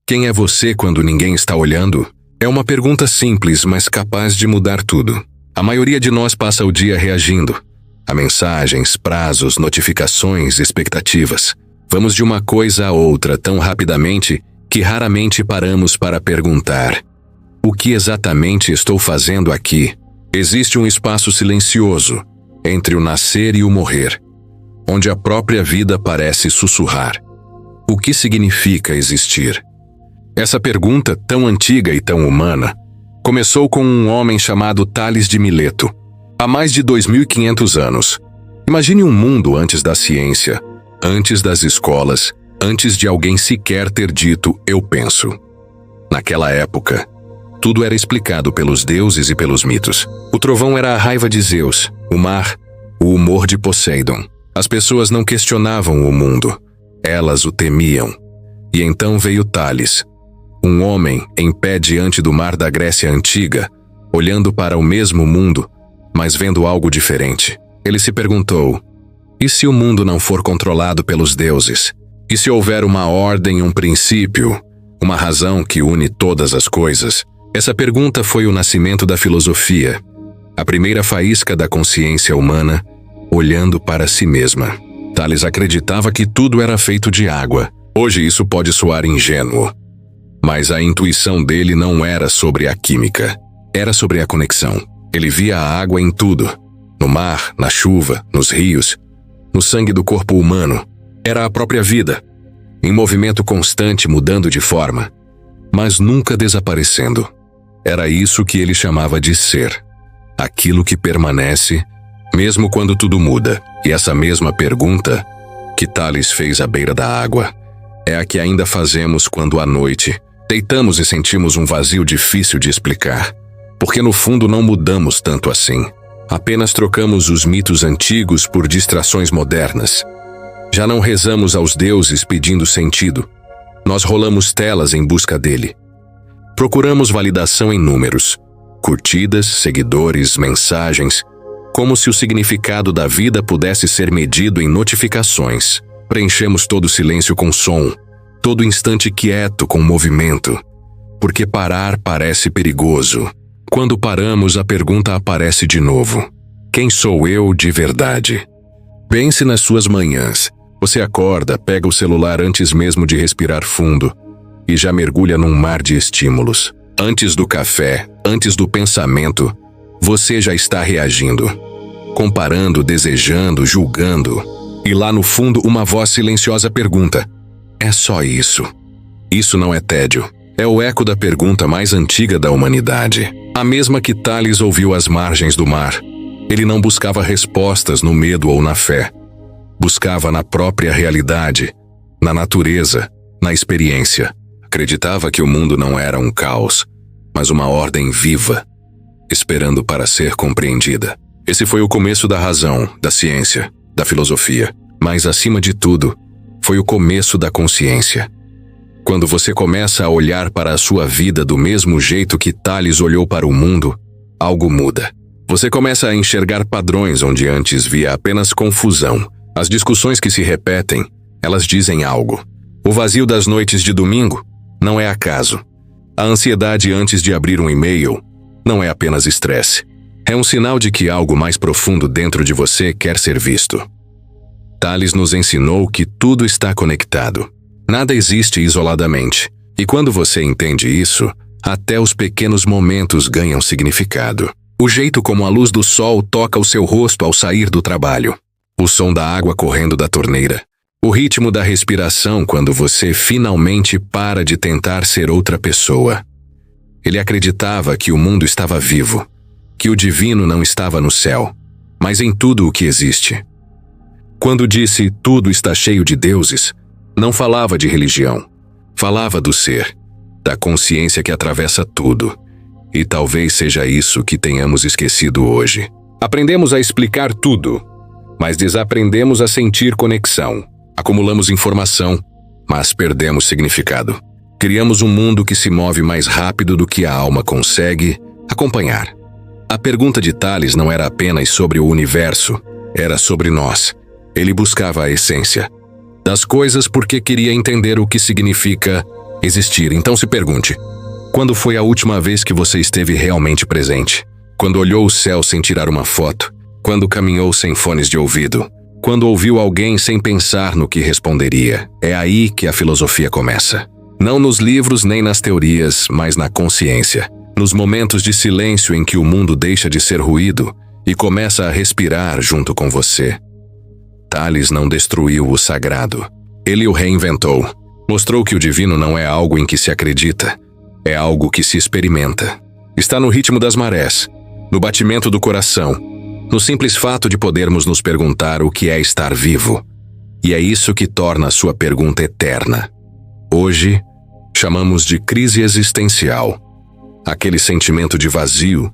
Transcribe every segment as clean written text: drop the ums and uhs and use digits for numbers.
Quem é você quando ninguém está olhando? É uma pergunta simples, mas capaz de mudar tudo. A maioria de nós passa o dia reagindo a mensagens, prazos, notificações, expectativas. Vamos de uma coisa a outra tão rapidamente que raramente paramos para perguntar: o que exatamente estou fazendo aqui? Existe um espaço silencioso entre o nascer e o morrer, onde a própria vida parece sussurrar. O que significa existir? Essa pergunta, tão antiga e tão humana, começou com um homem chamado Tales de Mileto, há mais de 2.500 anos. Imagine um mundo antes da ciência, antes das escolas, antes de alguém sequer ter dito "eu penso". Naquela época, tudo era explicado pelos deuses e pelos mitos. O trovão era a raiva de Zeus, o mar, o humor de Poseidon. As pessoas não questionavam o mundo, elas o temiam. E então veio Tales, um homem em pé diante do mar da Grécia Antiga, olhando para o mesmo mundo, mas vendo algo diferente. Ele se perguntou: e se o mundo não for controlado pelos deuses? E se houver uma ordem, um princípio, uma razão que une todas as coisas? Essa pergunta foi o nascimento da filosofia, a primeira faísca da consciência humana, olhando para si mesma. Tales acreditava que tudo era feito de água. Hoje isso pode soar ingênuo, mas a intuição dele não era sobre a química, era sobre a conexão. Ele via a água em tudo, no mar, na chuva, nos rios, no sangue do corpo humano. Era a própria vida, em movimento constante, mudando de forma, mas nunca desaparecendo. Era isso que ele chamava de ser, aquilo que permanece, mesmo quando tudo muda. E essa mesma pergunta que Tales fez à beira da água é a que ainda fazemos quando à noite deitamos e sentimos um vazio difícil de explicar, porque no fundo não mudamos tanto assim. Apenas trocamos os mitos antigos por distrações modernas. Já não rezamos aos deuses pedindo sentido. Nós rolamos telas em busca dele. Procuramos validação em números, curtidas, seguidores, mensagens, como se o significado da vida pudesse ser medido em notificações. Preenchemos todo o silêncio com som, todo instante quieto com movimento, porque parar parece perigoso. Quando paramos, a pergunta aparece de novo: quem sou eu de verdade? Pense nas suas manhãs. Você acorda, pega o celular antes mesmo de respirar fundo e já mergulha num mar de estímulos. Antes do café, antes do pensamento, você já está reagindo, comparando, desejando, julgando. E lá no fundo uma voz silenciosa pergunta: é só isso? Isso não é tédio. É o eco da pergunta mais antiga da humanidade, a mesma que Tales ouviu às margens do mar. Ele não buscava respostas no medo ou na fé. Buscava na própria realidade, na natureza, na experiência. Acreditava que o mundo não era um caos, mas uma ordem viva, esperando para ser compreendida. Esse foi o começo da razão, da ciência, da filosofia. Mas, acima de tudo, foi o começo da consciência. Quando você começa a olhar para a sua vida do mesmo jeito que Tales olhou para o mundo, algo muda. Você começa a enxergar padrões onde antes via apenas confusão. As discussões que se repetem, elas dizem algo. O vazio das noites de domingo não é acaso. A ansiedade antes de abrir um e-mail não é apenas estresse. É um sinal de que algo mais profundo dentro de você quer ser visto. Tales nos ensinou que tudo está conectado. Nada existe isoladamente. E quando você entende isso, até os pequenos momentos ganham significado. O jeito como a luz do sol toca o seu rosto ao sair do trabalho. O som da água correndo da torneira. O ritmo da respiração quando você finalmente para de tentar ser outra pessoa. Ele acreditava que o mundo estava vivo, que o divino não estava no céu, mas em tudo o que existe. Quando disse tudo está cheio de deuses, não falava de religião. Falava do ser, da consciência que atravessa tudo. E talvez seja isso que tenhamos esquecido hoje. Aprendemos a explicar tudo, mas desaprendemos a sentir conexão. Acumulamos informação, mas perdemos significado. Criamos um mundo que se move mais rápido do que a alma consegue acompanhar. A pergunta de Tales não era apenas sobre o universo, era sobre nós. Ele buscava a essência das coisas porque queria entender o que significa existir. Então se pergunte: quando foi a última vez que você esteve realmente presente? Quando olhou o céu sem tirar uma foto? Quando caminhou sem fones de ouvido? Quando ouviu alguém sem pensar no que responderia? É aí que a filosofia começa. Não nos livros nem nas teorias, mas na consciência. Nos momentos de silêncio em que o mundo deixa de ser ruído e começa a respirar junto com você. Tales não destruiu o sagrado. Ele o reinventou. Mostrou que o divino não é algo em que se acredita. É algo que se experimenta. Está no ritmo das marés, no batimento do coração, no simples fato de podermos nos perguntar o que é estar vivo. E é isso que torna a sua pergunta eterna. Hoje, chamamos de crise existencial. Aquele sentimento de vazio,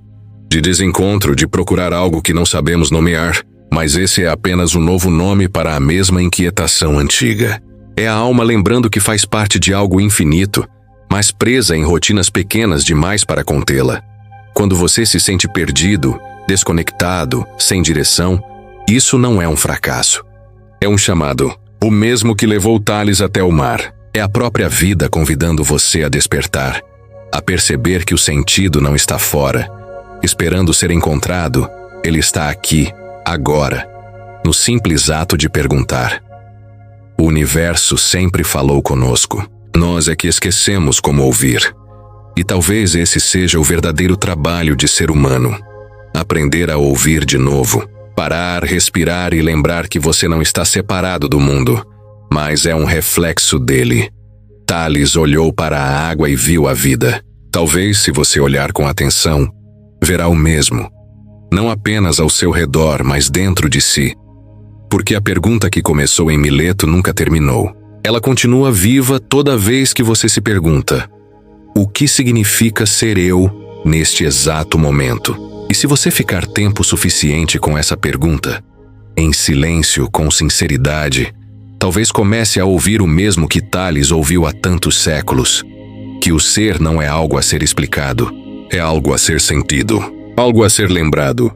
de desencontro, de procurar algo que não sabemos nomear, mas esse é apenas um novo nome para a mesma inquietação antiga. É a alma lembrando que faz parte de algo infinito, mas presa em rotinas pequenas demais para contê-la. Quando você se sente perdido, desconectado, sem direção, isso não é um fracasso. É um chamado, o mesmo que levou Tales até o mar. É a própria vida convidando você a despertar, a perceber que o sentido não está fora, esperando ser encontrado. Ele está aqui, agora, no simples ato de perguntar. O universo sempre falou conosco. Nós é que esquecemos como ouvir. E talvez esse seja o verdadeiro trabalho de ser humano. Aprender a ouvir de novo. Parar, respirar e lembrar que você não está separado do mundo, mas é um reflexo dele. Tales olhou para a água e viu a vida. Talvez, se você olhar com atenção, verá o mesmo. Não apenas ao seu redor, mas dentro de si. Porque a pergunta que começou em Mileto nunca terminou. Ela continua viva toda vez que você se pergunta: o que significa ser eu neste exato momento? E se você ficar tempo suficiente com essa pergunta, em silêncio, com sinceridade, talvez comece a ouvir o mesmo que Tales ouviu há tantos séculos, que o ser não é algo a ser explicado, é algo a ser sentido, algo a ser lembrado.